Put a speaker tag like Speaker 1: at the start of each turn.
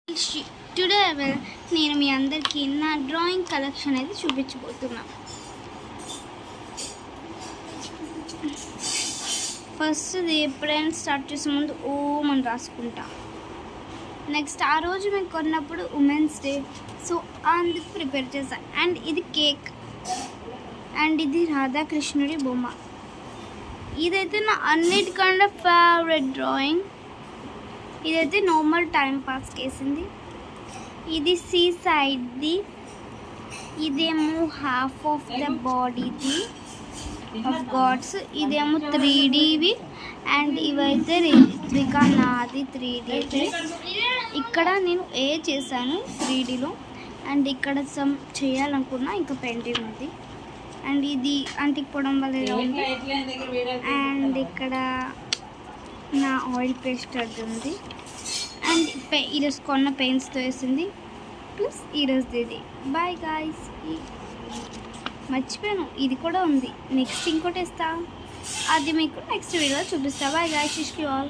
Speaker 1: Today నేను మీ అందరికీ నా డ్రాయింగ్ కలెక్షన్ అయితే చూపించబోతున్నాను. ఫస్ట్ ఎప్పుడైనా స్టార్ట్ చేసే ముందు ఓం అని రాసుకుంటా. నెక్స్ట్ ఆ రోజు మేము కొన్నప్పుడు ఉమెన్స్ డే, సో అందుకు ప్రిపేర్ చేశా. అండ్ ఇది కేక్, అండ్ ఇది రాధాకృష్ణుడి బొమ్మ. ఇదైతే నా అన్నిటికన్నా ఫేవరెట్ డ్రాయింగ్. ఇదైతే నార్మల్ టైం పాస్ చేసింది. ఇది సీ సైడ్ది, ఇదేమో హాఫ్ ఆఫ్ ద బాడీది ఆఫ్ గాడ్స్, ఇదేమో 3Dవి. అండ్ ఇవైతే రిత్వికా నాది 3D. ఇక్కడ నేను చేశాను 3Dలో. అండ్ ఇక్కడ సమ్ చేయాలనుకున్నా, ఇంకా పెయింటింగ్ ఉంది. అండ్ ఇది అంటిపోవడం వల్ల ఇలా ఉంది. అండ్ ఇక్కడ నా ఆయిల్ పేస్ట్ అది ఉంది. అండ్ ఈరోజు కొన్న పెయింట్స్తో వేసింది, ప్లస్ ఈరోజు ఇది. Bye guys. మర్చిపోయాను, ఇది కూడా ఉంది. నెక్స్ట్ ఇంకోటి వేస్తా, అది మీకు నెక్స్ట్ వీడియోలో చూపిస్తా. Bye guys. Wish you all.